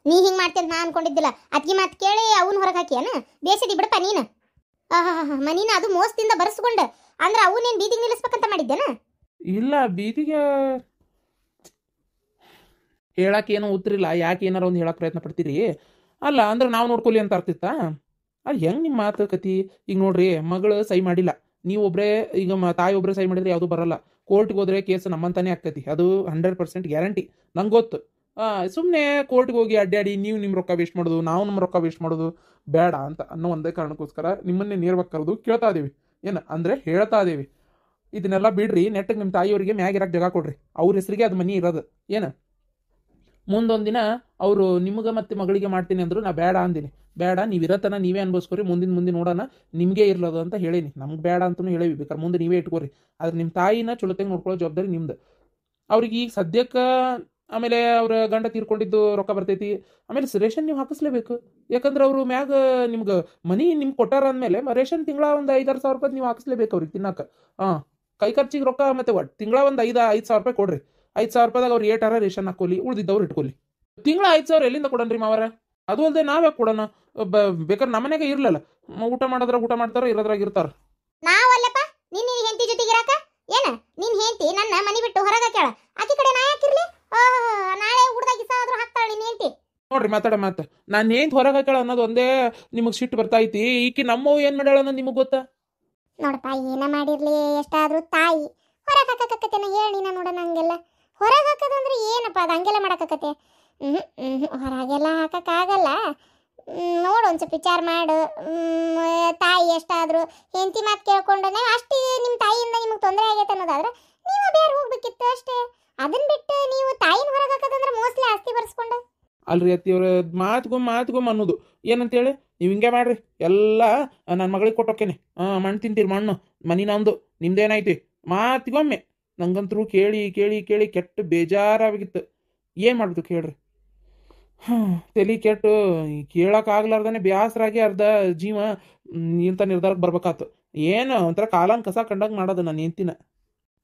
ನೀ ಹಿಂಗ್ ಮಾಡ್ತಿ ಅಂತ ನಾ ಅನ್ಕೊಂಡಿದ್ದಿಲ್ಲ. ಅದ್ಗಿ ಮಾತು ಕೇಳಿ ಅವನ್ ಹೊರಗೆ ಹಾಕಿಯನ ಬೇಸಿದಿ ಬಿಡಪ್ಪ ನೀನು. ಮನಿನ ಅದು ಮೋಸದಿಂದ ಬರ್ಸ್ಕೊಂಡ ಅಂದ್ರೆ ಅವನೇನ್ ಬೀದಿಗೆ ನಿಲ್ಲಿಸ್ಬೇಕಂತ ಮಾಡಿದ್ದೇನ? ಇಲ್ಲ ಬೀದಿಗೆ ಹೇಳಕ್ಕೆ ಏನೋ ಉತ್ತರಿಲ್ಲ. ಯಾಕೆ ಏನಾರ ಒಂದು ಹೇಳಕ್ಕೆ ಪ್ರಯತ್ನ ಪಡ್ತೀರಿ? ಅಲ್ಲ ಅಂದ್ರೆ ನಾವು ನೋಡ್ಕೊಲಿ ಅಂತ ಆಗ್ತಿತ್ತಾ? ಅದು ಹೆಂಗೆ ನಿಮ್ಮ ಮಾತುಕತೆ? ಈಗ ನೋಡ್ರಿ, ಮಗಳು ಸಹಿ ಮಾಡಿಲ್ಲ, ನೀವು ಒಬ್ಬರೇ ಈಗ ತಾಯಿ ಒಬ್ಬರೇ ಸಹಿ ಮಾಡಿದ್ರೆ ಯಾವುದು ಬರಲ್ಲ. ಕೋರ್ಟ್ಗೆ ಹೋದ್ರೆ ಕೇಸ್ ನಮ್ಮಂತಾನೆ ಆಗ್ತೈತಿ, ಅದು 100% ಗ್ಯಾರಂಟಿ, ನಂಗೆ ಗೊತ್ತು. ಸುಮ್ಮನೆ ಕೋರ್ಟ್ಗೆ ಹೋಗಿ ಅಡ್ಡಾಡಿ ನೀವು ನಿಮ್ಮ ರೊಕ್ಕ ವೇಸ್ಟ್ ಮಾಡೋದು, ನಾವು ನಮ್ಮ ರೊಕ್ಕ ವೇಸ್ಟ್ ಮಾಡೋದು ಬೇಡ ಅಂತ ಅನ್ನೋ ಒಂದೇ ಕಾರಣಕ್ಕೋಸ್ಕರ ನಿಮ್ಮನ್ನೇ ನೇರವಾಗಿ ಕರೆದು ಕೇಳ್ತಾ ಇದೀವಿ. ಏನು ಅಂದರೆ ಹೇಳ್ತಾ ಇದೀವಿ, ಇದನ್ನೆಲ್ಲ ಬಿಡ್ರಿ, ನೆಟ್ಟಿಗೆ ನಿಮ್ಮ ತಾಯಿಯವರಿಗೆ ಮ್ಯಾಗಿರಕ್ಕೆ ಜಾಗ ಕೊಡ್ರಿ, ಅವ್ರ ಹೆಸರಿಗೆ ಅದು ಮನಿ ಇರೋದು. ಏನು ಮುಂದೊಂದು ದಿನ ಅವರು ನಿಮಗೆ ಮತ್ತೆ ಮಗಳಿಗೆ ಮಾಡ್ತೀನಿ ಅಂದರು, ನಾ ಬೇಡ ಅಂದಿನಿ. ಬೇಡ, ನೀವು ಇರತನ ನೀವೇ ಅನ್ಭವಿಸ್ಕೊರಿ, ಮುಂದಿನ ನೋಡೋಣ, ನಿಮಗೆ ಇರ್ಲದು ಅಂತ ಹೇಳೀನಿ. ನಮ್ಗೆ ಬೇಡ ಅಂತಲೂ ಹೇಳೀವಿ, ಬೇಕಾದ್ರೆ ಮುಂದೆ ನೀವೇ ಇಟ್ಕೋರಿ. ಆದ್ರೆ ನಿಮ್ಮ ತಾಯಿನ ಚೊಲತೆಗೆ ನೋಡ್ಕೊಳ್ಳೋ ಜವಾಬ್ದಾರಿ ನಿಮ್ದು. ಅವ್ರಿಗೆ ಈಗ ಸದ್ಯಕ್ಕೆ ಆಮೇಲೆ ಅವ್ರ ಗಂಡ ತೀರ್ಕೊಂಡಿದ್ದು ರೊಕ್ಕ ಬರ್ತೈತಿ, ಆಮೇಲೆ ರೇಷನ್ ನೀವು ಹಾಕಿಸ್ಲೇಬೇಕು. ಯಾಕಂದ್ರೆ ಅವರು ಮ್ಯಾಗ ನಿಮ್ಗೆ ಮನಿ ನಿಮ್ಗೆ ಕೊಟ್ಟಾರ ಅಂದಮೇಲೆ ರೇಷನ್ ತಿಂಗಳ ಒಂದು 5-6 ಸಾವಿರ ರೂಪಾಯಿ ನೀವು ಹಾಕಿಸ್ಲೇಬೇಕು ಅವ್ರಿಗೆ ತಿನ್ನಕ್ಕೆ. ಕೈ ಖರ್ಚಿಗೆ ರೊಕ್ಕ ಮತ್ತೆ ಒಟ್ಟು ತಿಂಗಳ ಒಂದು 5 ಸಾವಿರ ರೂಪಾಯಿ ಕೊಡ್ರಿ. 5 ಸಾವಿರ ರೂಪಾಯಿದಾಗ ಅವ್ರು ಏಟಾರ ರೇಷನ್ ಹಾಕೋಲಿ, ಉಳ್ದಿದ್ದವ್ರು ಇಟ್ಕೊಲಿ. ತಿಂಗಳ 5 ಸಾವಿರ ಎಲ್ಲಿಂದ ಕೊಡನ್ರಿ ಮಾವರ? ಅದು ಅಲ್ಲದೆ ನಾವೇ ಕೊಡೋಣ, ಬೇಕಾದ್ರೆ ನಮ್ಮನೆಗೆ ಇರ್ಲಲ್ಲ, ಊಟ ಮಾಡೋದ್ರಾಗ ಊಟ ಮಾಡ್ತಾರ, ಇರೋದ್ರಾಗ ಇರ್ತಾರ. ನಾವಲ್ಲಪ್ಪ ನಿನ್ನ ಹೆಂಡತಿ ಜೊತೆಗೆ ಇರಾಕ. ಏನ ನಿನ್ ಹೆಂಡತಿ ನನ್ನ ಮನಿ ಬಿಟ್ಟು ಹೊರಗೆ ಹಾಕ್ಯಾಳ, ಆಕಿ ಕಡೆ ನಾ ಯಾಕಿರ್ಲಿ? ನಾಳೆ ಹುಡ್ದಾಗಿ ಸಾದ್ರು ಹಾಕ್ತಾಳ ನಿನ್ ಹೆಂಡತಿ. ನೋಡ್ರಿ ಮಾತಾಡ ಮಾತು, ನಾನು ಏನ್ ಹೊರಗೆ ಹಾಕ್ಯಾಳ ಅನ್ನೋದು ಒಂದೇ ನಿಮಗೆ ಸಿಟ್ಟು ಬರ್ತೈತಿ. ಈಕಿ ನಮ್ಮವ್ ಏನ್ ಮಾಡ್ಯಾಳ ಅನ್ನೋದು ನಿಮಗೆ ಗೊತ್ತಾ? ನೋಡಪ್ಪ, ಏನ ಮಾಡಿರ್ಲಿ ಎಷ್ಟಾದ್ರೂ ತಾಯಿ ಹೊರಗೆ ಹಾಕಕತ್ತೇನ ಹೇಳಿ ನೀನ ನೋಡೋಣ. ಹಂಗೆಲ್ಲ ಹೊರಗೆ ಹಾಕೋದಂದ್ರೆ ಏನಪ್ಪ, ಅದು ಹಂಗೆಲ್ಲ ಮಾಡಕತ್ತೆ? ಹೊರಗೆಲ್ಲ ಹಾಕಕ್ಕಾಗಲ್ಲ. ನೋಡು, ಒಂದು ಸ್ವಲ್ಪ ವಿಚಾರ ಮಾಡು. ತಾಯಿ ಎಷ್ಟಾದರೂ ಹೆಂಡತಿ ಮಾತು ಕೇಳ್ಕೊಂಡೇ ಅಷ್ಟೇ ನಿಮ್ಮ ತಾಯಿಯಿಂದ ನಿಮಗೆ ತೊಂದರೆ ಆಗೈತೆ ಅನ್ನೋದಾದ್ರೆ ನೀವು ಬೇರೆ ಹೋಗ್ಬೇಕಿತ್ತು ಅಷ್ಟೇ. ಅದನ್ನ ಬಿಟ್ಟು ನೀವು ತಾಯಿನ ಹೊರಗೆ ಹಾಕೋದಂದ್ರೆ ಮೋಸ್ಟ್ಲಿ ಆಸ್ತಿ ಬರ್ಸ್ಕೊಂಡು. ಅಲ್ರಿ ಅತ್ತಿಯವ್ರ, ಮಾತ್ಗೊಮ್ಮ ಅನ್ನೋದು ಏನಂತೇಳಿ ನೀವು ಹಿಂಗೆ ಮಾಡ್ರಿ, ಎಲ್ಲ ನನ್ನ ಮಗಳಿಗೆ ಕೊಟ್ಟೋಕೇನೆ. ಮಣ್ಣು ತಿಂತೀರಿ, ಮಣ್ಣು ಮನಿ ನಮ್ದು, ನಿಮ್ದೇನಾಯ್ತಿ ಮಾತಿಗೊಮ್ಮೆ. ನಂಗಂತರೂ ಕೇಳಿ ಕೇಳಿ ಕೇಳಿ ಕೆಟ್ಟು ಬೇಜಾರಾಗಿತ್ತು. ಏನು ಮಾಡ್ಬೇಕು ಹೇಳ್ರಿ? ತಲೆ ಕೆಟ್ಟು ಕೇಳೋಕ್ಕಾಗ್ಲಾರ್ದೇ ಬೇಸರಾಗಿ ಅರ್ಧ ಜೀವ ಇಂಥ ನಿರ್ಧಾರಕ್ಕೆ ಬರ್ಬೇಕಾತು. ಏನು ಒಂಥರ ಕಾಲನ್ ಕಸ ಕಂಡಂಗೆ ಮಾಡೋದು ನಾನು ಹೆಂಡ್ತಿನ.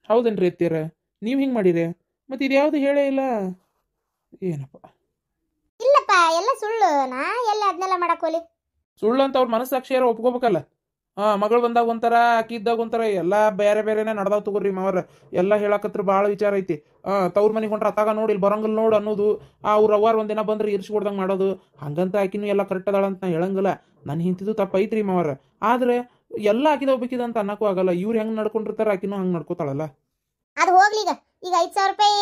ಹೌದೇನ್ರಿ ಅತ್ತಿಯರ? ನೀವು ಹಿಂಗೆ ಮಾಡಿರಿ, ಮತ್ತು ಇದು ಯಾವುದು ಹೇಳೇ ಇಲ್ಲ. ಏನಪ್ಪ ಇಲ್ಲಪ್ಪ, ಎಲ್ಲ ಸುಳ್ಳು. ನಾ ಎಲ್ಲ ಅದನ್ನೆಲ್ಲ ಮಾಡಕ್ಕೋಲಿ. ಸುಳ್ಳು ಅಂತ ಅವ್ರ ಮನಸ್ಸಾಕ್ಷಿಯಾರ ಒಪ್ಕೋಬೇಕಲ್ಲ. ಮಗಳು ಬಂದಾಗ ಒಂಥರ, ಅಕ್ಕಿದ್ದಾಗ ಒಂಥರ, ಎಲ್ಲ ಬೇರೆ ಬೇರೆನೇ ನಡ್ದಾವ್ ತಗೋರಿ ಮಾವರ. ಎಲ್ಲ ಹೇಳಕತ್ರ ಭಾಳ ವಿಚಾರ ಐತಿ. ತವ್ರ ಮನೆಗೆ ಹೊಂಟ್ರೆ ಅತ್ತಾಗ ನೋಡಿ ಇಲ್ಲಿ ಬರಂಗಿಲ್ಲ ನೋಡು ಅನ್ನೋದು, ಅವ್ರ ಅವ್ವಾರ ಒಂದಿನ ಬಂದ್ರೆ ಇರ್ಸಿ ಕೊಡ್ದಂಗೆ ಮಾಡೋದು. ಹಂಗಂತ ಆಕಿನೂ ಎಲ್ಲ ಕರೆಕ್ಟ್ ಅದಾಳ ಅಂತ ನಾ ಹೇಳಂಗಿಲ್ಲ. ನನ್ನ ಹಿಂತಿದ್ದು ತಪ್ಪೈತ್ರಿ ಮಾವರ. ಆದರೆ ಎಲ್ಲ ಆಕಿದ ಹೋಗ್ಬೇಕಿದ ಅಂತ ಅನ್ನಕ್ಕೂ ಆಗಲ್ಲ. ಇವ್ರು ಹೆಂಗೆ ನಡ್ಕೊಂಡಿರ್ತಾರೆ ಆಕಿನೂ ಹಂಗೆ ನಡ್ಕೋತಾಳಲ್ಲ. ಅದು ಹೋಗ್ಲಿ. ಈಗ 5,000 ರೂಪಾಯಿ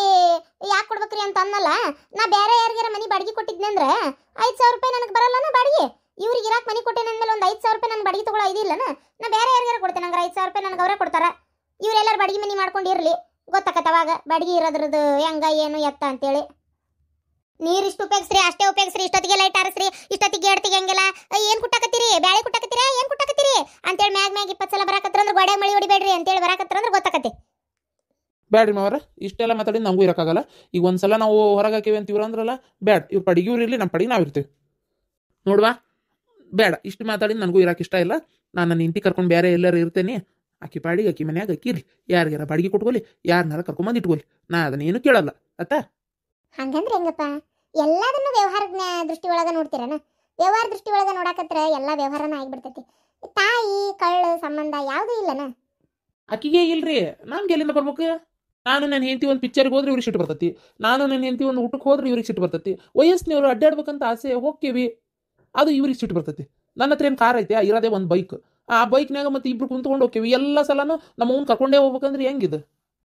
ಯಾಕೆ ಕೊಡ್ಬೇಕ್ರಿ ಅಂತ ಅನ್ನಲ್ಲ. ನಾ ಬೇರೆ ಯಾರಿಗಾರ ಮನಿ ಬಾಡಿಗೆ ಕೊಟ್ಟಿದ್ನೆ ಅಂದ್ರೆ 5,000 ರೂಪಾಯಿ ನನಗೆ ಬರಲ್ಲನ ಬಾಡಿಗೆ. ಇವ್ರಿಗೆ ಇರಾಕ್ ಮನಿ ಕೊಟ್ಟೇನೆ ಅಂದ್ಮೇಲೆ ಒಂದು 5,000 ರೂಪಾಯಿ ನನ್ನ ಬಾಡಿಗೆ ತಗೊಳ್ಳೋ ಇದಿಲ್ಲನ? ನಾ ಬೇರೆ ಯಾರಿಗಾರ ಕೊಡ್ತೇನೆ, ನಂಗೆ 5,000 ರೂಪಾಯಿ ನನಗೆ ಅವರೇ ಕೊಡ್ತಾರ. ಇವರೆಲ್ಲರೂ ಬಾಡಿಗೆ ಮನಿ ಮಾಡ್ಕೊಂಡಿರ್ಲಿ, ಗೊತ್ತಾಕತ್ತ ಅವಾಗ ಬಾಡಿಗೆ ಇರೋದ್ರದ್ದು ಹೆಂಗ ಏನು ಎತ್ತ ಅಂತೇಳಿ. ನೀರಿಷ್ಟು ಉಪಯೋಗಿಸ್ರಿ, ಅಷ್ಟೇ ಉಪಯೋಗಿಸ್ರಿ, ಇಷ್ಟೊತ್ತಿಗೆ ಲೈಟ್ ಆರಿಸ್ರಿ, ಇಷ್ಟೊತ್ತಿಗೆ ಎಡ್ತಿಗೆ ಹಂಗೆಲ್ಲ ಏನು ಕುಟ್ಟಾಕತ್ತೀರಿ, ಬ್ಯಾಳೆ ಕುಟ್ಟಾಕತ್ತೀರಾ, ಏನು ಕುಟ್ಟಾಕತ್ತೀರಿ ಅಂತೇಳಿ ಮ್ಯಾಗ್ 20 ಸಲ ಬರಾಕತ್ರ ಅಂದ್ರೆ ಗೋಡೆ ಮಳಿ ಹೊಡಿಬೇಡ್ರಿ ಅಂತೇಳಿ ಬರಾಕತ್ರ ಅಂದ್ರೆ ಗೊತ್ತಾಕತ್ತೆ. ಬ್ಯಾಡ್ರಿ ಮಾವರ, ಇಷ್ಟೆಲ್ಲ ಮಾತಾಡಿ ನಮಗೂ ಇರೋಕ್ಕಾಗಲ್ಲ. ಈಗ ಒಂದ್ಸಲ ನಾವು ಹೊರಗೆ ಹಾಕಿವಿ ಅಂತ ಇವ್ರು ಅಂದ್ರಲ್ಲ, ಬ್ಯಾಡ್, ಇವ್ರ ಪಡಿಗೆ ಇವ್ರು ಇರಲಿ, ನಮ್ಮ ಪಡಿಗೆ ನಾವು ಇರ್ತೀವಿ ನೋಡುವ. ಬೇಡ, ಇಷ್ಟು ಮಾತಾಡಿ ನನಗೂ ಇರೋಕೆ ಇಷ್ಟ ಇಲ್ಲ. ನಾನು ನನ್ನ ಇಂಟಿ ಕರ್ಕೊಂಡು ಬೇರೆ ಎಲ್ಲರೂ ಇರ್ತೇನೆ. ಆಕಿ ಪಾಡಿಗೆ ಆಕಿ ಮನ್ಯಾಗ ಅಕ್ಕಿರ್ಲಿ, ಯಾರಿಗಾರ ಬಾಡಿಗೆ ಕೊಟ್ಕೊಲಿ, ಯಾರನ್ನಾರ ಕರ್ಕೊಂಬಂದು ಇಟ್ಕೊಲಿ, ನಾ ಅದನ್ನೇನು ಕೇಳಲ್ಲ. ಅತ್ತ ಹಂಗಂದ್ರೆ ಹೆಂಗಪ್ಪ? ಎಲ್ಲದನ್ನು ವ್ಯವಹಾರ ದೃಷ್ಟಿ ಒಳಗೆ ನೋಡ್ತೀರನ? ವ್ಯವಹಾರ ದೃಷ್ಟಿ ಒಳಗೆ ನೋಡಾಕತ್ರ ಎಲ್ಲ ವ್ಯವಹಾರನ ಆಗಿಬಿಡ್ತೈತಿ. ತಾಯಿ ಕಳ್ಳ ಸಂಬಂಧ ಯಾವುದೂ ಇಲ್ಲನ? ಆಕಿಗೆ ಇಲ್ರಿ, ನಮ್ಗೆ ಎಲ್ಲಿಂದ ಬರ್ಬೇಕು? ನಾನು ನನ್ನ ಹೆಂಡತಿ ಒಂದು ಪಿಕ್ಚರ್ಗೆ ಹೋದ್ರೆ ಇವ್ರಿಗೆ ಸಿಟ್ಟು ಬರ್ತೈತಿ, ನಾನು ನನ್ನ ಹೆಂಡತಿ ಒಂದು ಊಟಕ್ಕೆ ಹೋದ್ರೆ ಇವ್ರಿಗೆ ಸಿಟ್ಟು ಬರ್ತೈತಿ. ವಯಸ್ಸಿನವ್ರು ಅಡ್ಡಾಡ್ಬೇಕಂತ ಆಸೆ ಹೋಗ್ತೀವಿ, ಅದು ಇವ್ರಿಗೆ ಸಿಟ್ಟು ಬರ್ತೈತಿ. ನನ್ನ ಹತ್ರ ಏನು ಕಾರ್ ಐತೆ, ಇರೋದೇ ಒಂದು ಬೈಕ್. ಆ ಬೈಕ್ನಾಗ ಮತ್ತೆ ಇಬ್ರು ಕುಂತ್ಕೊಂಡು ಹೋಗ್ತೀವಿ. ಎಲ್ಲ ಸಲನೂ ನಮ್ಮ ಅವ್ನು ಕರ್ಕೊಂಡೇ ಹೋಗ್ಬೇಕಂದ್ರೆ ಹೆಂಗಿದು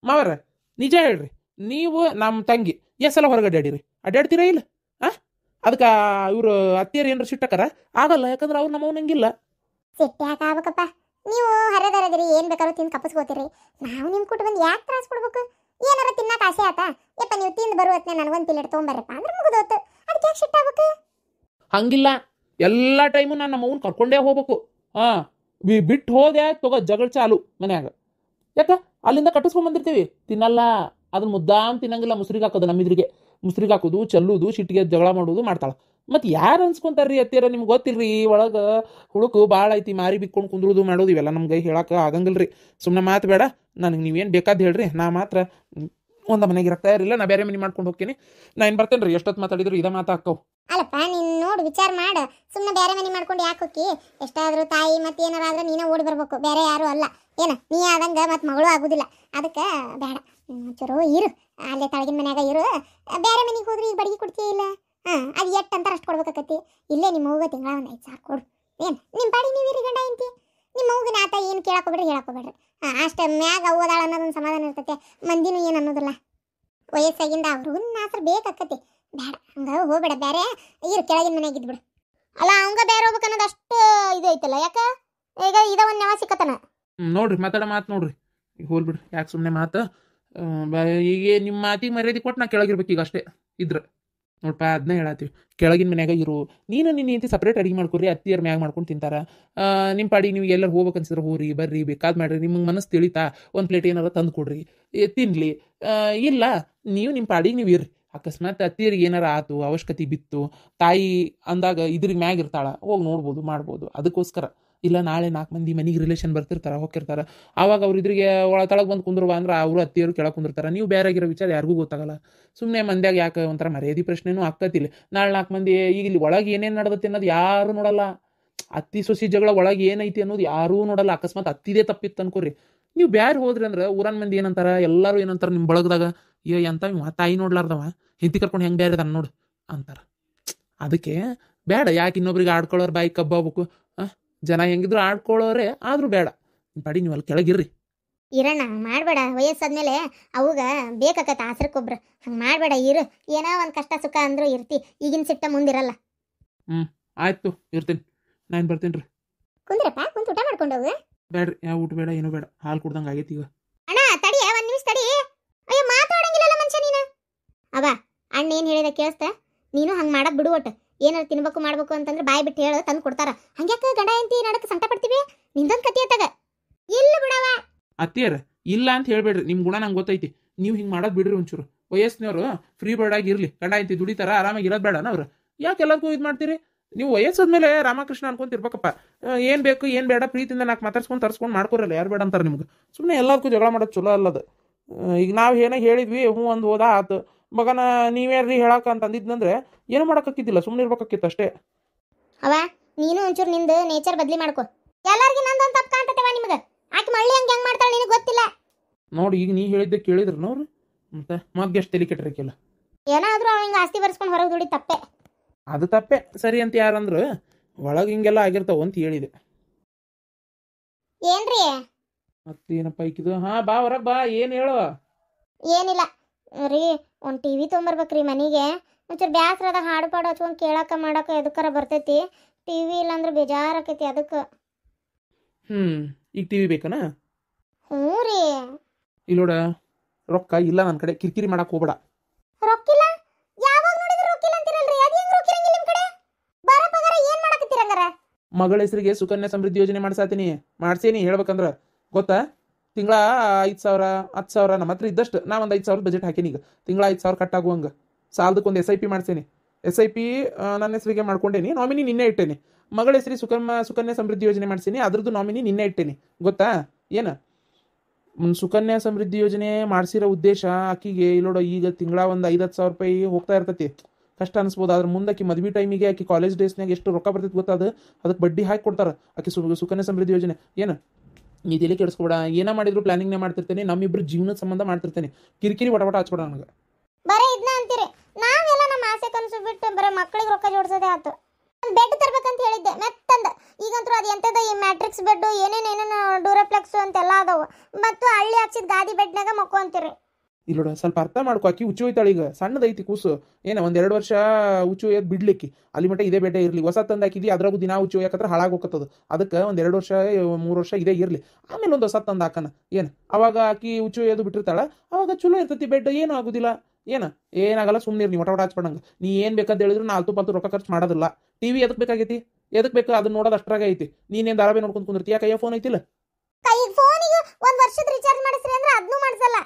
ಮಾವರ? ನಿಜ ಹೇಳ್ರಿ, ನೀವು ನಮ್ಮ ತಂಗಿ ಎಷ್ಟು ಸಲ ಹೊರಗೆ ಅಡ್ಡಾಡ್ತೀರಾ ಇಲ್ಲ? ಅದಕ್ಕೆ ಇವರು ಅತ್ತಿಯರು ಏನಾರು ಸಿಟ್ಟಕ್ಕಾರ ಆಗಲ್ಲ, ಯಾಕಂದ್ರೆ ಅವ್ರು ನಮ್ಮ ಅವ್ನಂಗಿಲ್ಲ. ಸಿಟ್ಟು ಯಾಕೆ ಆಗ್ಬೇಕಪ್ಪ? ನೀವು ಹರದರದ್ರಿ, ಏನು ಬೇಕಾದ್ರೂ ತಿಂದು ಕಪ್ಪಿಸ್ಕೋತೀರಿ. ನಾವು ನಿಮ್ಮ ಕೊಟ್ಟು ಬಂದು ಯಾಕೆ ತ್ರಾಸ ಕೊಡ್ಬೇಕು? ಏನಾರ ತಿನ್ನಕ್ಕೆ ಆಸೆ ಆತ, ಯಪ್ಪ ನೀವು ತಿಂದು ಬರುವತ್ನೇ ನನಗೊಂದು ಪ್ಲೇಟ್ ತೊಗೊಂಬರ್ರಪ್ಪ ಅಂದ್ರೆ ಮುಗಿದೋತು. ಅದಕ್ಕೆ ಯಾಕೆ ಸಿಟ್ಟಾಗಬೇಕು? ಹಂಗಿಲ್ಲ, ಎಲ್ಲ ಟೈಮು ನಾನು ನಮ್ಮ ಅವ್ನು ಕರ್ಕೊಂಡೇ ಹೋಗ್ಬೇಕು. ಬಿಟ್ಟು ಹೋದೆ ತಗೋ ಜಗಳ ಚಾಲು ಮನ್ಯಾಗ. ಯಾಕೆ ಅಲ್ಲಿಂದ ಕಟ್ಟಿಸ್ಕೊಂಬಂದಿರ್ತೀವಿ, ತಿನ್ನಲ್ಲ. ಅದನ್ನ ಮುದ್ದಾಮ್ ತಿನ್ನಂಗಿಲ್ಲ. ಮುಸ್ರಿಗೆ ಹಾಕೋದು, ನಮ್ಮಿದ್ರಿಗೆ ಮುಸ್ರಿಗೆ ಹಾಕೋದು, ಚೆಲ್ಲೋದು, ಸಿಟ್ಟಿಗೆ ಜಗಳ ಮಾಡೋದು ಮಾಡ್ತಾಳೆ. ಮತ್ತು ಯಾರು ಅನ್ಸ್ಕೊಂತಾರ್ರಿ ಅತ್ತಿಯರ? ನಿಮ್ಗೆ ಗೊತ್ತಿಲ್ರಿ, ಒಳಗೆ ಹುಡುಕು ಭಾಳ ಐತಿ. ಮಾರಿ ಬಿಕ್ಕೊಂಡು ಕುಂದ್ರೋದು ಮಾಡೋದು ಇವೆಲ್ಲ ನಮ್ಗೆ ಹೇಳಕ್ಕೆ ಆಗಂಗಿಲ್ಲ ರೀ. ಸುಮ್ಮನೆ ಮಾತು ಬೇಡ ನನಗೆ. ನೀವೇನು ಬೇಕಾದ ಹೇಳ್ರಿ, ನಾ ಮಾತ್ರ ಒಂದು ಮನೆಗೆ ಇರಕ್ತಾ ಇರಲಿಲ್ಲ. ನಾ ಬೇರೆ ಮನೆ ಮಾಡ್ಕೊಂಡು ಹೋಗ್ತೀನಿ. ನಾ ಏನು ಬರ್ತೇನೆ ರೀ, ಎಷ್ಟೊತ್ತು ಮಾತಾಡಿದ್ರು ಇದೇ ಮಾತು ಹಾಕವು. ಅಲ್ಲಪ್ಪ ನೀನ್ ನೋಡು ವಿಚಾರ ಮಾಡ. ಸುಮ್ಮನೆ ಬೇರೆ ಮನೆ ಮಾಡ್ಕೊಂಡು ಯಾಕೆ ಹೋಕ್ಕಿ? ಎಷ್ಟಾದ್ರೂ ತಾಯಿ ಮತ್ತೆ ಏನಾರ ಆದ್ರೆ ನೀನೇ ಓಡಿ ಬರ್ಬೇಕು, ಬೇರೆ ಯಾರು ಅಲ್ಲ. ಏನ ನೀ ಆದಂಗ ಮತ್ತೆ ಮಗಳು ಆಗುದಿಲ್ಲ. ಅದಕ್ಕೆ ಬೇಡ, ಚೂರು ಇರು, ಅಲ್ಲೇ ತಳಗಿನ ಮನ್ಯಾಗ ಇರು. ಬೇರೆ ಮನೆಗೆ ಹೋದ್ರೆ ಈಗ ಬಡಗಿ ಕೊಡ್ತೀಯ ಇಲ್ಲ? ಅದು ಎಟ್ಟು ಅಂತಾರೆ ಅಷ್ಟು ಕೊಡ್ಬೇಕಾಕತಿ. ಇಲ್ಲೇ ನಿಮ್ಮ ಅವ್ಗ ತಿಂಗಳ ಒಂದು 5,000 ಕೊಡು. ಏನು ನಿಮ್ಮ ಬಾಡಿ ನೀವು ಇರಿ ಗಂಡ ಎಂತಿ. ನಿಮ್ಮ ಅವ್ಗನ ಆತ ಏನು ಕೇಳಕೋಬೇಡ್ರಿ, ಹೇಳಕೋಬೇಡ್ರಿ. ಅಷ್ಟು ಮ್ಯಾಗ ಓದಾಳ ಅನ್ನೋದೊಂದು ಸಮಾಧಾನ ಇರ್ತೈತೆ. ಮಂದಿನೂ ಏನು ಅನ್ನೋದಿಲ್ಲ. ವಯಸ್ಸಾಗಿಂದ ಅವ್ರಿಗೂ ನಾಸರು ಬೇಕಾಕತಿ. ಬೇಡ ಹಂಗ ಹೋಗ್ಬೇಡ, ಬೇರೆ ಇರು, ಕೆಳಗಿನ ಮನೆಯಾಗ ಇದ್ಬಿಡು. ಅಲ್ಲ ಅವಂಗ ಬೇರೆ ಹೋಗ್ಬೇಕು ಅನ್ನೋದು ಅಷ್ಟು ಇದು ಐತಲ್ಲ, ಯಾಕೆ ಈಗ ಇದ ಒಂದು ನೆವ ಸಿಕ್ಕತನ. ನೋಡ್ರಿ ಮಾತಾಡ ಮಾತು ನೋಡ್ರಿ, ಈಗ ಹೋಲ್ಬಿಡ್ರಿ, ಯಾಕೆ ಸುಮ್ಮನೆ ಮಾತು. ಈಗ ನಿಮ್ಮ ಮಾತಿಗೆ ಮರ್ಯಾದೆ ಕೊಟ್ಟು ನಾ ಕೆಳಗಿರ್ಬೇಕು ಈಗ ಅಷ್ಟೇ ಇದ್ರೆ. ನೋಡ್ಪ ಅದನ್ನ ಹೇಳತ್ತೀವಿ, ಕೆಳಗಿನ ಮನ್ಯಾಗ ಇರು. ನೀನು ನಿನ್ನ ಇಂತಿ ಸಪ್ರೇಟ್ ಅಡಿಗೆ ಮಾಡ್ಕೊರಿ, ಅತ್ತಿಯರ್ ಮ್ಯಾಗ ಮಾಡ್ಕೊಂಡು ತಿಂತಾರ. ನಿಮ್ಮ ಪಾಡಿಗೆ ನೀವು ಎಲ್ಲರೂ ಹೋಗ್ಬೇಕು ಅನ್ಸಿದ್ರೆ ಹೋರಿ ಬರ್ರಿ, ಬೇಕಾದ್ ಮಾಡ್ರಿ. ನಿಮಗೆ ಮನಸ್ಸು ತಿಳಿತಾ ಒಂದು ಪ್ಲೇಟ್ ಏನಾರ ತಂದು ಕೊಡ್ರಿ, ತಿನ್ಲಿ. ಇಲ್ಲ ನೀವು ನಿಮ್ಮ ಪಾಡಿಗೆ ನೀವು ಇರ್ರಿ. ಅಕಸ್ಮಾತ್ ಅತ್ತಿಯರಿಗೆ ಏನಾರ ಆತು, ಅವಶ್ಯಕತೆ ಬಿತ್ತು, ತಾಯಿ ಅಂದಾಗ ಇದ್ರಿಗೆ ಮ್ಯಾಗ ಇರ್ತಾಳ, ಹೋಗಿ ನೋಡ್ಬೋದು ಮಾಡ್ಬೋದು. ಅದಕ್ಕೋಸ್ಕರ ಇಲ್ಲ ನಾಳೆ 4 ಮಂದಿ ಮನೆಗೆ ರಿಲೇಷನ್ ಬರ್ತಿರ್ತಾರೆ, ಹೋಗಿರ್ತಾರೆ. ಆವಾಗ ಅವ್ರು ಇದ್ರಿಗೆ ಒಳಗೆ ಬಂದು ಕುಂದ್ರುವ ಅಂದ್ರೆ ಅವರು ಅತ್ತಿಯರು ಕೆಳಗೆ ಕುಂದಿರ್ತಾರೆ. ನೀವು ಬೇರೆ ಆಗಿರೋ ವಿಚಾರ ಯಾರಿಗೂ ಗೊತ್ತಾಗಲ್ಲ. ಸುಮ್ಮನೆ ಮಂದ್ಯಾಗ ಯಾಕೆ ಒಂಥರ ಮರ್ಯಾದೆ ಪ್ರಶ್ನೆನೂ ಆಗ್ತತಿಲ್ಲ. ನಾಳೆ 4 ಮಂದಿ ಈಗ ಇಲ್ಲಿ ಒಳಗೆ ಏನೇನು ನಡೆದತ್ತೆ ಅನ್ನೋದು ಯಾರೂ ನೋಡಲ್ಲ. ಅತ್ತಿ ಸೊಸಿ ಜಗಳ ಒಳಗೆ ಏನೈತಿ ಅನ್ನೋದು ಯಾರೂ ನೋಡಲ್ಲ. ಅಕಸ್ಮಾತ್ ಅತ್ತಿದೇ ತಪ್ಪಿತ್ತು ಅನ್ಕೋರಿ, ನೀವು ಬ್ಯಾರೆ ಹೋದ್ರಿ ಅಂದ್ರೆ ಊರನ್ ಮಂದಿ ಏನಂತಾರ, ಎಲ್ಲರೂ ಏನಂತಾರೆ ನಿಮ್ಮ ಬಳಗದಾಗ, ಎಂತ ತಾಯಿ ನೋಡ್ಲಾರ್ದವ ಹಿಂತಿ ಕರ್ಕೊಂಡು ಹೆಂಗೆ ಬೇರೆ ಅದನ್ನ ನೋಡು ಅಂತಾರೆ. ಅದಕ್ಕೆ ಬೇಡ, ಯಾಕೆ ಇನ್ನೊಬ್ರಿಗೆ ಆಡ್ಕೊಳ್ಳೋರು ಬಾಯಿ ಕಬ್ಬಾಗಬೇಕು. ಜನ ಹೆಂಗಿದ್ರು ಆಡ್ಕೊಳ್ಳೋರೆ, ಆದರೂ ಬೇಡ. ನಿಮ್ಮ ಪಾಡಿ ನೀವು ಅಲ್ಲಿ ಕೆಳಗಿರ್ರಿ. ಇರಣ್ಣ ಮಾಡಬೇಡ, ವಯಸ್ಸಾದ್ಮೇಲೆ ಅವಾಗ ಬೇಕಾಕತ್ತ ಆಸರಕ್ಕೊಬ್ರು. ಹಂಗೆ ಮಾಡಬೇಡ, ಇರು. ಏನೋ ಒಂದು ಕಷ್ಟ ಸುಖ ಅಂದ್ರೂ ಇರ್ತಿ. ಈಗಿನ ಸಿಟ್ಟ ಮುಂದಿರಲ್ಲ. ಆಯ್ತು ಇರ್ತೀನಿ, ನಾನು ಬರ್ತೀನಿ ರೀ. ಕುಂದ್ರಪ್ಪ, ಕುಂತು ಊಟ ಮಾಡ್ಕೊಂಡು ಹೋಗು. ಬೇಡ್ರಿ, ಯಾವ ಊಟ ಬೇಡ, ಏನೂ ಬೇಡ. ಹಾಲು ಕುಡ್ದಂಗೆ ಆಗೈತಿ ಈಗ. ಅಣ್ಣ ತಡಿಯ, 1 ನಿಮಿಷ ತಡಿ. ಅಯ್ಯೋ ಮಾತಾಡಂಗಿಲ್ಲಲ್ಲ ಮನುಷ್ಯ ನೀನು. ಅವ ಅಣ್ಣ ಏನು ಹೇಳಿದ ಕೇಳಿಸ್ತ? ನೀನು ಹಂಗೆ ಮಾಡಕ್ ಬಿಡು. ಒಟ್ಟು ಏನಾರು ತಿನ್ಬೇಕು ಮಾಡ್ಬೇಕು ಅಂತಂದ್ರೆ ಬಾಯಿ ಬಿಟ್ಟು ಹೇಳು, ತಂದು ಕೊಡ್ತಾರ. ಹಂಗ್ಯಾಕ ಗಂಡ ಎಂತಿ ನಡಕ್ಕೆ ಸಂಕಟ ಪಡ್ತೀವಿ? ನಿಂದೊಂದು ಕತಿ ಅತ್ತಾಗ ಇಲ್ಲ ಬಿಡವ. ಅತ್ತಿಯರ ಇಲ್ಲ ಅಂತ ಹೇಳ್ಬೇಡ್ರಿ, ನಿಮ್ಮ ಗುಣ ನಂಗೆ ಗೊತ್ತೈತಿ. ನೀವು ಹಿಂಗೆ ಮಾಡೋದು ಬಿಡ್ರಿ. ಒಂಚೂರು ವಯಸ್ಸಿನವರು ಫ್ರೀ ಬರ್ಡ್ ಆಗಿ ಇರಲಿ. ಗಂಡ ಎಂತಿ ದುಡಿತಾರ, ಆರಾಮಾಗಿ ಇರೋದು ಬೇಡನ ಅವ್ರು? ಯಾಕೆ ಎಲ್ಲದಕ್ಕೂ ಇದು ಮಾಡ್ತೀರಿ? ನೀವು ವಯಸ್ಸಾದ್ಮೇಲೆ ರಾಮಕೃಷ್ಣ ಅನ್ಕೊಂತಿರ್ಬೇಕಪ್ಪ. ಏನು ಬೇಕು ಏನು ಬೇಡ ಪ್ರೀತಿಯಿಂದ ನಾಲ್ಕು ಮಾತಾಡ್ಸ್ಕೊಂಡು ತರ್ಸ್ಕೊಂಡು ಮಾಡ್ಕೊರಲ್ಲ, ಯಾರು ಬೇಡ ಅಂತಾರೆ ನಿಮ್ಗೆ. ಸುಮ್ಮನೆ ಎಲ್ಲದಕ್ಕೂ ಜಗಳ ಮಾಡೋದು ಚಲೋ ಅಲ್ಲದು. ಈಗ ನಾವು ಏನೋ ಹೇಳಿದ್ವಿ, ಹ್ಞೂ ಒಂದು ಹೋದ ಆತು. ಮಗನ ನೀವ್ಯಾರ್ರಿ ಹೇಳಕ್ಕ ಅಂತ ಅಂದಿದ್ನಂದ್ರೆ ಏನು ಮಾಡೋಕ್ಕಾಕಿದ್ದಿಲ್ಲ, ಸುಮ್ಮನೆ ಇರ್ಬೇಕಾಕಿತ್ತು ಅಷ್ಟೇ. ಅವ ನೀನು ಒಂಚೂರು ನಿಂದು ನೇಚರ್ ಬದಲಿ ಮಾಡ್ಕೊ. ಎಲ್ಲರಿಗೂ ನಂದೊಂದು ತಪ್ಪು ಕಾಣ್ತತೆವ ನಿಮ್ಗೆ. ಆಕೆ ಮಳ್ಳಿ ಹಂಗೆ ಹೆಂಗೆ ಮಾಡ್ತಾಳೆ ನಿನಗೆ ಗೊತ್ತಿಲ್ಲ ನೋಡಿ. ಈಗ ನೀ ಹೇಳಿದ್ದೆ ಕೇಳಿದ್ರು ನೋಡ್ರಿ, ಮತ್ತೆ ಮಗ್ಗೆ ಎಷ್ಟು ತಲೆ ಕೆಟ್ಟಿರಕ್ಕಿಲ್ಲ. ಏನಾದರೂ ಅವ ಹಿಂಗೆ ಆಸ್ತಿ ಬರ್ಸ್ಕೊಂಡು ಹೊರಗೆ ದುಡಿ ತಪ್ಪೆ. ಅದು ತಪ್ಪೆ ಸರಿ ಅಂತ ಯಾರಂದ್ರು ಒಳಗೆ ಹಿಂಗೆಲ್ಲ ಆಗಿರ್ತಾವ ಅಂತ ಹೇಳಿದೆ. ಏನ್ರಿ ಮತ್ತೇನಪ್ಪ ಈಕಿದು? ಬಾ ಹೊರಗೆ ಬಾ, ಏನು ಹೇಳು? ಏನಿಲ್ಲ ರೀ, ಒಂದು ಟಿವಿ ತೊಗೊಂಬರ್ಬೇಕ್ರಿ ಮನೆಗೆ. ಒಂಚೂರು ಬ್ಯಾಸ್ರದ ಹಾಡು ಪಾಡು ಹಚ್ಕೊಂಡು ಕೇಳಕ್ಕೆ ಮಾಡಕ್ಕೆ ಎದಕ್ಕಾರ ಬರ್ತೈತಿ. ಟಿವಿ ಇಲ್ಲಾಂದ್ರೆ ಬೇಜಾರಾಕೈತಿ ಅದಕ್ಕೆ. ಈಗ ಟಿವಿ ಬೇಕನ? ಹ್ಞೂ ರೀ. ಇಲ್ಲೋಡ, ರೊಕ್ಕ ಇಲ್ಲ ನನ್ನ ಕಡೆ, ಕಿರಿಕಿರಿ ಮಾಡಕ್ಕೆ ಹೋಗ್ಬೇಡ. ರೊಕ್ಕಿಲ್ಲ? ಯಾವಾಗ ನೋಡಿದ್ರೆ ರೊಕ್ಕಿಲ್ಲ ಅಂತೀರಲ್ರಿ, ಅದು ಹೆಂಗೆ ರೊಕ್ಕಿರಂಗಿಲ್ಲ ನಿಮ್ಮ ಕಡೆ? ಬರ ಪಗಾರ ಏನು ಮಾಡಕತ್ತೀರಂಗಾರ? ಮಗಳ ಹೆಸರಿಗೆ ಸುಕನ್ಯಾ ಸಮೃದ್ಧಿ ಯೋಜನೆ ಮಾಡ್ಸೇನಿ ಹೇಳ್ಬೇಕಂದ್ರೆ ಗೊತ್ತಾ? ತಿಂಗಳ 5,000 10,000 ನಮ್ಮ ಹತ್ರ ಇದ್ದಷ್ಟು ನಾ ಒಂದು 5,000 ಬಜೆಟ್ ಹಾಕೀನಿ. ಈಗ ತಿಂಗಳ 5,000 ಕಟ್ಟಾಗುವಂಗೆ ಸಾಲದಕ್ಕೊಂದು SIP ಮಾಡ್ಸೇನಿ. SIP ನನ್ನ ಹೆಸರಿಗೆ ಮಾಡ್ಕೊಂಡೇನಿ, ನಾಮಿನಿ ನಿನ್ನೆ ಇಟ್ಟೇನಿ. ಮಗಳ ಹೆಸರಿಗೆ ಸುಕನ್ಯಾ ಸಮೃದ್ಧಿ ಯೋಜನೆ ಮಾಡ್ಸೀನಿ, ಅದ್ರದ್ದು ನಾಮಿನಿ ನಿನ್ನೆ ಇಟ್ಟೇನಿ. ಗೊತ್ತಾ ಏನು? ಸುಕನ್ಯಾ ಸಮೃದ್ಧಿ ಯೋಜನೆ ಮಾಡಿಸಿರೋ ಉದ್ದೇಶ ಆಕಿಗೆ ಇಲ್ಲೋಡ, ಈಗ ತಿಂಗಳ ಒಂದು 5-10 ಸಾವಿರ ರೂಪಾಯಿ ಹೋಗ್ತಾ ಇರ್ತೈತಿ. ಕಷ್ಟ ಅನಿಸ್ಬೋದು, ಅದ್ರ ಮುಂದೆ ಆಕಿ ಮದುವೆ ಟೈಮಿಗೆ ಆಕಿ ಕಾಲೇಜ್ ಡೇಸ್ನಾಗ ಎಷ್ಟು ರೊಕ್ಕ ಬರ್ತೈತಿ ಗೊತ್ತಾದ? ಅದಕ್ಕೆ ಬಡ್ಡಿ ಹಾಕಿ ಕೊಡ್ತಾರೆ ಆಕಿ ಸುಕನ್ಯಾ ಸಮೃದ್ಧಿ ಯೋಜನೆ. ಏನು ನೀ ತಲೆ ಕೆಡಿಸ್ಕೊಬೇಡ, ಏನೋ ಮಾಡಿದ್ರು ಪ್ಲಾನಿಂಗ್ನೇ ಮಾಡ್ತಿರ್ತೇನೆ. ನಮ್ಮಿಬ್ರು ಜೀವನದ ಸಂಬಂಧ ಮಾಡ್ತಿರ್ತೇನೆ. ಕಿರಿಕಿರಿ ವಟ ಹಚ್ಕೊಡ ನನಗೆ. ಬರೀ ಇದನ್ನ ಅಂತೀರಿ. ನಾವೆಲ್ಲ ನಮ್ಮ ಆಸೆ ಕನಸು ಬಿಟ್ಟು ಬರೀ ಮಕ್ಕಳಿಗೆ ರೊಕ್ಕ ಜೋಡಿಸೋದೇ ಆಯ್ತು. ಬೆಡ್ ತರ್ಬೇಕಂತ ಹೇಳಿದ್ದೆ ಮೆತ್ತಂದ. ಈಗಂತೂ ಅದು ಎಂಥದ ಈ ಮ್ಯಾಟ್ರಿಕ್ಸ್ ಬೆಡ್ ಏನೇನೇನೇನು ಡೂರಪ್ಲೆಕ್ಸು ಅಂತೆಲ್ಲ ಅದಾವು. ಮತ್ತು ಹಳ್ಳಿ ಹಾಕ್ಸಿದ ಗಾದಿ ಬೆಡ್ನಾಗ ಮಕ್ಕೋ ಅಂತೀರಿ. ಇಲ್ಲೋಡ, ಸ್ವಲ್ಪ ಅರ್ಥ ಮಾಡ್ಕೊ. ಆಕಿ ಹುಚ್ಚು ಹೋಯ್ತಾಳೆ, ಈಗ ಸಣ್ಣದೈತಿ ಕೂಸು. ಏನೋ 1-2 ವರ್ಷ ಹುಚ್ಚು ಹೋಯ್ದು ಬಿಡ್ಲಿಕ್ಕೆ ಅಲ್ಲಿ ಮಟ್ಟ ಇದೇ ಬೆಡ್ಡೆ ಇರಲಿ. ಹೊಸ ತಂದು ಹಾಕಿದ್ವಿ, ಅದ್ರಾಗೂ ದಿನ ಹುಚ್ಚು ಹೋಗಕತ್ರ ಹಾಳಾಗೋಕತ್ತದ. ಅದಕ್ಕೆ 1-2 ವರ್ಷ 3 ವರ್ಷ ಇದೇ ಇರಲಿ. ಆಮೇಲೆ ಒಂದು ಹೊಸ ತಂದು ಹಾಕನ. ಏನು ಅವಾಗ ಆಕಿ ಹುಚ್ಚು ಹೋಯ್ದು ಬಿಟ್ಟಿರ್ತಾಳ, ಅವಾಗ ಚಲೋ ಇರ್ತೈತಿ ಬೆಡ್, ಏನೂ ಆಗೋದಿಲ್ಲ. ಏನಾಗಲ್ಲ, ಸುಮ್ಮನೆ ನೀ ಒಟ ಹಚ್ಪಡಂಗೆ. ನೀ ಏನು ಬೇಕಂತ ಹೇಳಿದ್ರು 4 ರೊಕ್ಕ ಖರ್ಚು ಮಾಡೋದಿಲ್ಲ. ಟಿವಿ ಎದಕ್ಕೆ ಬೇಕಾಗೈತಿ? ಎದಕ್ಕೆ ಬೇಕು? ಅದನ್ನ ನೋಡೋದು ಅಷ್ಟ್ರಾಗ ಐತಿ. ನೀನೇನು ಧಾರಾವಾಹಿ ನೋಡ್ಕೊಂಡು ಕುಂದಿರ್ತೀಯ? ಕೈಯ ಫೋನ್ ಐತಿಲ್ಲ? ಫೋನಿಗೆ 1 ವರ್ಷದ ರೀಚಾರ್ಜ್ ಮಾಡಿಸ್ರಿ ಅಂದ್ರೆ ಅದನ್ನೂ ಮಾಡಿಸಲ್ಲ.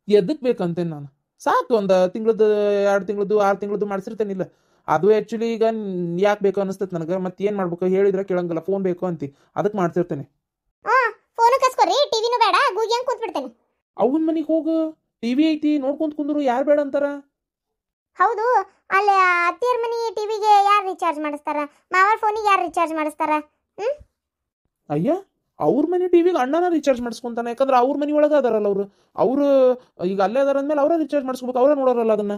ಎದಕ್ಕೆ ಬೇಕಂತೇನೆ ನಾನು. ಸಾಕು, ಒಂದು ತಿಂಗಳದ್ದು 2 ತಿಂಗಳದ್ದು 6 ತಿಂಗಳದ್ದು ಮಾಡಿಸಿರ್ತೇನಿಲ್ಲ. ಅದು ಆ್ಯಕ್ಚುಲಿ ಈಗ ಯಾಕೆ ಬೇಕು ಅನಿಸ್ತೈತೆ ನನಗೆ. ಮತ್ತೆ ಏನು ಮಾಡ್ಬೇಕು ಹೇಳಿದ್ರೆ ಕೇಳಂಗಿಲ್ಲ, ಫೋನ್ ಬೇಕು ಅಂತಿ, ಅದಕ್ಕೆ ಮಾಡ್ತಿರ್ತೇನೆ. ಫೋನು ಕಸ್ಕೊರಿ, ಟಿವಿನೂ ಬೇಡ, ಗೂಗಿ ಹಂಗೆ ಕೂತ್ಬಿಡ್ತೇನೆ. ಅವನ ಮನೆಗೆ ಹೋಗು, ಟಿವಿ ಐತಿ ನೋಡ್ಕೊಂತ ಕುಂದ್ರು, ಯಾರು ಬೇಡ ಅಂತಾರ? ಹೌದು, ಅಲ್ಲಿ ಅತ್ತಿಯರ ಮನೆ ಟಿವಿಗೆ ಯಾರು ರೀಚಾರ್ಜ್ ಮಾಡಿಸ್ತಾರ? ಮಾವರ ಫೋನಿಗೆ ಯಾರು ರೀಚಾರ್ಜ್ ಮಾಡಿಸ್ತಾರ? ಅಯ್ಯ, ಅವ್ರ ಮನೆ ಟಿವಿಗೆ ಅಣ್ಣನ ರೀಚಾರ್ಜ್ ಮಾಡಿಸ್ಕೊಂತಾನೆ. ಯಾಕಂದ್ರೆ ಅವ್ರ ಮನೆ ಒಳಗೆ ಅದಾರಲ್ಲ ಅವರು ಈಗ ಅಲ್ಲೇ ಅದಾರ ಅಂದ್ಮೇಲೆ ಅವರೇ ರೀಚಾರ್ಜ್ ಮಾಡಿಸ್ಕೋಬೇಕು, ಅವರೇ ನೋಡೋರಲ್ಲ ಅದನ್ನ.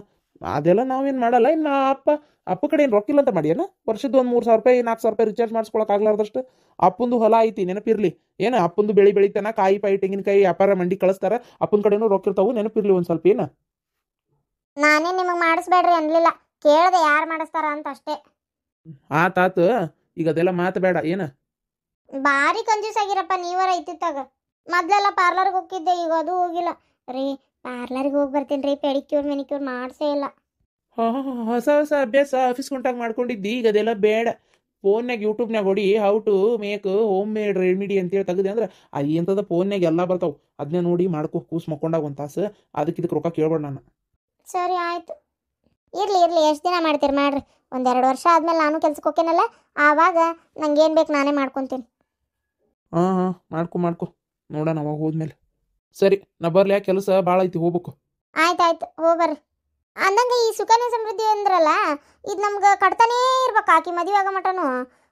ಅದೆಲ್ಲ ನಾವೇನು ಮಾಡಲ್ಲ. ಇನ್ನು ಅಪ್ಪ ಕಡೆ ಏನು ರೊಕ್ಕಿಲ್ಲ ಅಂತ ಮಾಡಿಯೇನ? ವರ್ಷದ ಒಂದು 3,000 ರೂಪಾಯಿ 4,000 ರೂಪಾಯಿ ರೀಚಾರ್ಜ್ ಮಾಡಿಸ್ಕೊಳಕ್ ಆಗ್ಲಾರ್ದಷ್ಟು ಅಪ್ಪಂದು ಹೊಲ ಐತಿ, ನೆನಪಿರ್ಲಿ. ಏನು ಅಪ್ಪಂದು ಬೆಳಿತಾನ, ಕಾಯಿ ಪಾಯಿ ತೆಂಗಿನಕಾಯಿ ವ್ಯಾಪಾರ ಮಂಡಿ ಕಳಿಸ್ತಾರ, ಅಪ್ಪನ ಕಡೆನೂ ರೊಕ್ಕ ಇರ್ತಾವು, ನೆನಪಿರ್ಲಿ ಒಂದು ಸ್ವಲ್ಪ. ಏನು ನಾನೇ ನಿಮಗೆ ಮಾಡಿಸ್ಬೇಡ್ರಿ ಅನ್ಲಿಲ್ಲ, ಕೇಳ್ದೆ ಯಾರು ಮಾಡಿಸ್ತಾರ ಅಂತ ಅಷ್ಟೇ. ಆತಾತ, ಈಗ ಅದೆಲ್ಲ ಮಾತು ಬೇಡ. ಏನು ಭಾರಿ ಕಂಜೂಸ್ ಆಗಿರಪ್ಪ ನೀವರ ಐತಿತ್ತಾಗ. ಮೊದ್ಲೆಲ್ಲ ಪಾರ್ಲರ್ಗೆ ಹೋಗಿದ್ದೆ, ಈಗ ಅದು ಹೋಗಿಲ್ಲ ರೀ. ಪಾರ್ಲರ್ಗೆ ಹೋಗಿ ಬರ್ತೀನಿ ರೀ, ಪೆಡಿಕ್ಯೂರ್ ಮೆನಿಕ್ಯೂರ್ ಮಾಡಿಸೇ ಇಲ್ಲ. ಹೊಸ ಹೊಸ ಅಭ್ಯಾಸ ಆಫೀಸ್ ಕೊಂಟಾಗ ಮಾಡ್ಕೊಂಡಿದ್ದಿ, ಈಗ ಅದೆಲ್ಲ ಬೇಡ. ಫೋನ್ಯಾಗ ಯೂಟ್ಯೂಬ್ನಾಗ ಹೊಡಿ how to make home made remedy ಅಂತೇಳಿ ತೆಗೆದೆ ಅಂದ್ರೆ ಎಂಥದ ಫೋನ್ಯಾಗ ಎಲ್ಲ ಬರ್ತಾವೆ. ಅದನ್ನೇ ನೋಡಿ ಮಾಡ್ಕೊ, ಕೂಸ್ ಮಕ್ಕೊಂಡಾಗ ಒಂದು ತಾಸು. ಇದಕ್ಕೆ ರೊಕ್ಕ ಕೇಳ್ಬೇಡ ನಾನು. ಸರಿ ಆಯ್ತು, ಇರ್ಲಿ ಎಷ್ಟು ದಿನ ಮಾಡ್ತೀರಿ ಮಾಡ್ರಿ. 1-2 ವರ್ಷ ಆದ್ಮೇಲೆ ನಾನು ಕೆಲ್ಸಕ್ಕೆ ಹೋಗ್ತೇನಲ್ಲ, ಆವಾಗ ನಂಗೆ ಏನು ಬೇಕು ನಾನೇ ಮಾಡ್ಕೊತೀನಿ. ಹಾಂ ಮಾಡ್ಕೊ ನೋಡೋಣ ಅವಾಗ ಹೋದ್ಮೇಲೆ. ಸರಿ, ನಾ ಬರ್ಲಿ, ಯಾಕೆ ಕೆಲಸ ಭಾಳ ಐತಿ, ಹೋಗ್ಬೇಕು. ಆಯ್ತು ಹೋಗ್ಬರ್ರಿ. ಅಂದಂಗೆ ಈ ಸುಕನ್ಯಾ ಸಮೃದ್ಧಿ ಅಂದ್ರಲ್ಲ, ಇದು ನಮ್ಗೆ ಕಟ್ತಾನೇ ಇರ್ಬೇಕು, ಆಕಿ ಮದುವೆ ಆಗೋ ಮಟನು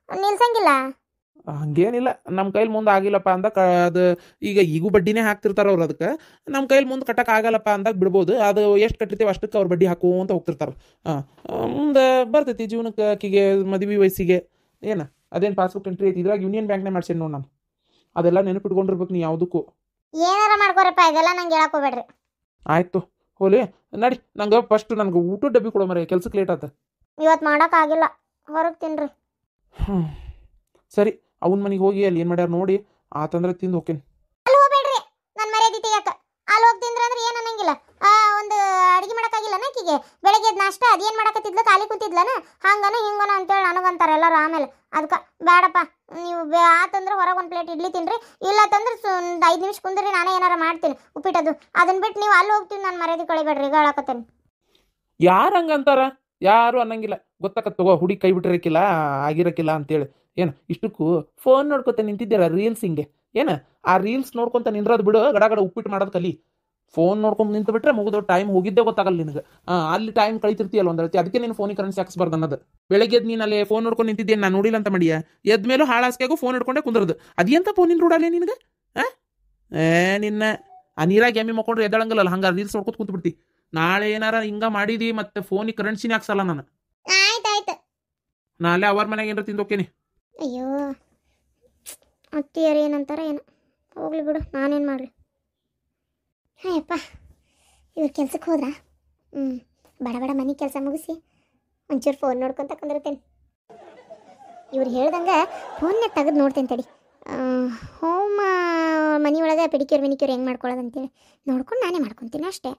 ನಿಲ್ಸಂಗಿಲ್ಲ. ಹಂಗೇನಿಲ್ಲ, ನಮ್ಮ ಕೈಲಿ ಮುಂದೆ ಆಗಿಲ್ಲಪ್ಪ ಅಂದಾಗ ಅದು ಈಗೂ ಬಡ್ಡಿನೇ ಹಾಕ್ತಿರ್ತಾರ ಅವ್ರು. ಅದಕ್ಕೆ ನಮ್ಮ ಕೈಲಿ ಮುಂದೆ ಕಟ್ಟಕ್ಕೆ ಆಗಲ್ಲಪ್ಪ ಅಂದಾಗ ಬಿಡ್ಬೋದು. ಅದು ಎಷ್ಟು ಕಟ್ಟಿರ್ತೀವಿ ಅಷ್ಟಕ್ಕೆ ಅವ್ರು ಬಡ್ಡಿ ಹಾಕುವಂತ ಹೋಗ್ತಿರ್ತಾರೆ. ಮುಂದೆ ಬರ್ತೈತಿ ಜೀವನಕ್ಕೆ ಆಕಿಗೆ ಮದುವೆ ವಯಸ್ಸಿಗೆ. ಏನು ಅದೇನು ಪಾಸ್ಬುಕ್ ಎಂಟ್ರಿ ಐತಿ, ಇದ್ರಾಗ ಯೂನಿಯನ್ ಬ್ಯಾಂಕ್ನೇ ಮಾಡ್ಸೇನಿ ನೋಡಿ ನಾನು. ಅದೆಲ್ಲ ನೆನಪಿಟ್ಕೊಂಡಿರ್ಬೇಕು ನೀ ಯಾವುದಕ್ಕೂ. ಏನಾರ ಮಾಡ್ಕೋರಪ್ಪ, ಇದೆಲ್ಲ ನಂಗೆ ಹೇಳಕ್ ಹೋಗ್ಬೇಡ್ರಿ. ಆಯ್ತು ಹೋಲಿ, ನಡಿ. ನಂಗೆ ಫಸ್ಟ್ ನನಗೆ ಊಟದ ಡಬ್ಬಿ ಕೊಡೋ ಮರೆ, ಕೆಲ್ಸಕ್ಕೆ ಲೇಟ್ ಆತ. ಇವತ್ತು ಮಾಡೋಕ್ಕಾಗಿಲ್ಲ, ಹೊರಗೆ ತಿನ್ರಿ. ಸರಿ, ಅವನ ಮನೆಗೆ ಹೋಗಿ ಅಲ್ಲಿ ಏನು ಮಾಡ್ಯಾರ ನೋಡಿ ಆತಂದ್ರೆ ತಿಂದು ಹೋಗ್ತೀನಿ. ಅಲ್ಲಿ ಹೋಗ್ಬೇಡ್ರಿ, ನನ್ನ ಮರ್ಯಾದೆ ತೆಗಿಯಕ. ಅಲ್ಲಿ ಹೋಗಿ ತಿಂದ್ರೆ ಅಂದ್ರೆ ಏನು ಅನ್ನಂಗಿಲ್ಲ. ಒಂದು ಅಡಿಗೆ ಮಾಡೋಕ್ಕಾಗಿಲ್ಲ ಆಕಿಗೆ. ಬೆಳಗ್ಗೆ ನಾಷ್ಟ ಅದೇನು ಮಾಡಕತ್ತಿದ್ಲ, ಖಾಲಿ ಕುಂತಿದ್ಲನ, ಹಂಗನ ಹಿಂಗನ ಅಂತೇಳಿ ನನಗಂತಾರೆ ಎಲ್ಲರೂ. ಆಮೇಲೆ ಅದಕ್ಕೆ ಬೇಡಪ್ಪ, ನೀವು ಆತಂದ್ರೆ ಹೊರಗೆ ಒಂದು ಪ್ಲೇಟ್ ಇಡ್ಲಿ ತಿನ್ರಿ, ಇಲ್ಲ ತಂದ್ರೆ 5 ನಿಮಿಷ ಕುಂದ್ರಿ, ನಾನೇ ಏನಾರ ಮಾಡ್ತೀನಿ ಉಪ್ಪಿಟ್ಟದು. ಅದನ್ನ ಬಿಟ್ಟು ನೀವು ಅಲ್ಲಿ ಹೋಗ್ತೀನಿ, ನಾನು ಮರ್ಯಾದೆ ಕಳಿಬೇಡ್ರಿ, ಈಗ ಹೇಳಕತ್ತೇನೆ. ಯಾರು ಹಂಗಂತಾರ? ಯಾರು ಅನ್ನಂಗಿಲ್ಲ, ಗೊತ್ತಾಕತ್ ತಗೋ. ಹುಡುಗಿ ಕೈ ಬಿಟ್ಟಿರಕ್ಕಿಲ್ಲ, ಆಗಿರಕ್ಕಿಲ್ಲ ಅಂತೇಳಿ. ಏನು ಇಷ್ಟಕ್ಕೂ ಫೋನ್ ನೋಡ್ಕೊತ ನಿಂತಿದ್ದೀರ ರೀಲ್ಸ್ ಹಿಂಗೆ? ಏನು ಆ ರೀಲ್ಸ್ ನೋಡ್ಕೊಂತ ನಿಂದ್ರದು ಬಿಡು, ಗಡ ಉಪ್ಪಿಟ್ಟು ಮಾಡೋದು ಕಲಿ. ಫೋನ್ ನೋಡ್ಕೊಂಡು ನಿಂತು ಬಿಟ್ರೆ ಮುಗಿದು ಟೈಮ್ ಹೋಗಿದ್ದೇ ಗೊತ್ತಾಗಲ್ಲ ನಿನಗೆ. ಅಲ್ಲಿ ಟೈಮ್ ಕಳಿತಿರ್ತೀಯಲ್ಲ ಒಂದು ರೀತಿ. ಅದಕ್ಕೆ ನೀನು ಫೋನಿಗೆ ಕರೆನ್ಸಿ ಹಾಕ್ಸ್ಬಾರ್ದು ಅನ್ನೋದು. ಬೆಳಗ್ಗೆ ಎದ್ದು ನೀನು ಅಲ್ಲಿ ಫೋನ್ ನೋಡ್ಕೊಂಡು ನಿಂತಿದ್ದೇನೆ, ನಾನು ನೋಡಿಲ್ಲ ಅಂತ ಮಾಡಿಯ. ಎದ್ದ ಮೇಲೂ ಹಾಳಾಸ್ಕಾಗೂ ಫೋನ್ ಹಿಡ್ಕೊಂಡೆ ಕುಂದ್ರದು. ಅದೇಂತ ಫೋನಿನ ರೂಡಲ್ಲೇ ನಿನಗೆ? ನಿನ್ನ ಆ ನೀರಾಗಿ ಎಮ್ಮಿ ಮಕ್ಕೊಂಡ್ರೆ ಎದ್ದಳಂಗಲ್ಲ, ಹಂಗೆ ರೀಲ್ಸ್ ನೋಡ್ಕೊತ ಕುಂತ್ಬಿಡ್ತಿ. ನಾಳೆ ಏನಾರ ಹಿಂಗ ಮಾಡಿದಿ ಮತ್ತೆ ಫೋನಿಗೆ ಕರೆನ್ಸಿನೇ ಹಾಕ್ಸಲ್ಲ ನಾನು. ಆಯ್ತಾಯ್ತು, ನಾಳೆ ಅವ್ರ ಮನೆಗೆ ಏನಾರ ತಿಂದೋಕೇನಿ. ಅಯ್ಯೋ ಅತ್ತಿಯರು ಏನಂತಾರ ಏನು, ಹೋಗ್ಲಿ ಬಿಡು, ನಾನೇನು ಮಾಡಲಿ. ಹಾಯಪ್ಪ, ಇವ್ರು ಕೆಲ್ಸಕ್ಕೆ ಹೋದ್ರ? ಬಡ ಮನೆ ಕೆಲಸ ಮುಗಿಸಿ ಒಂಚೂರು ಫೋನ್ ನೋಡ್ಕೊತ ಕುಂದಿರ್ತೇನೆ. ಇವ್ರು ಹೇಳ್ದಂಗೆ ಫೋನ್ನ ತೆಗೆದು ನೋಡ್ತೇನೆ ತಡಿ. ಹೋಮ್ ಮನೆ ಒಳಗೆ ಪೆಡಿಕ್ಯೂರ್ ಮೆನಿಕ್ಯೂರ್ ಹೆಂಗೆ ಮಾಡ್ಕೊಳ್ಳೋದು ಅಂತೇಳಿ ನೋಡ್ಕೊಂಡು ನಾನೇ ಮಾಡ್ಕೊತೀನಿ ಅಷ್ಟೇ.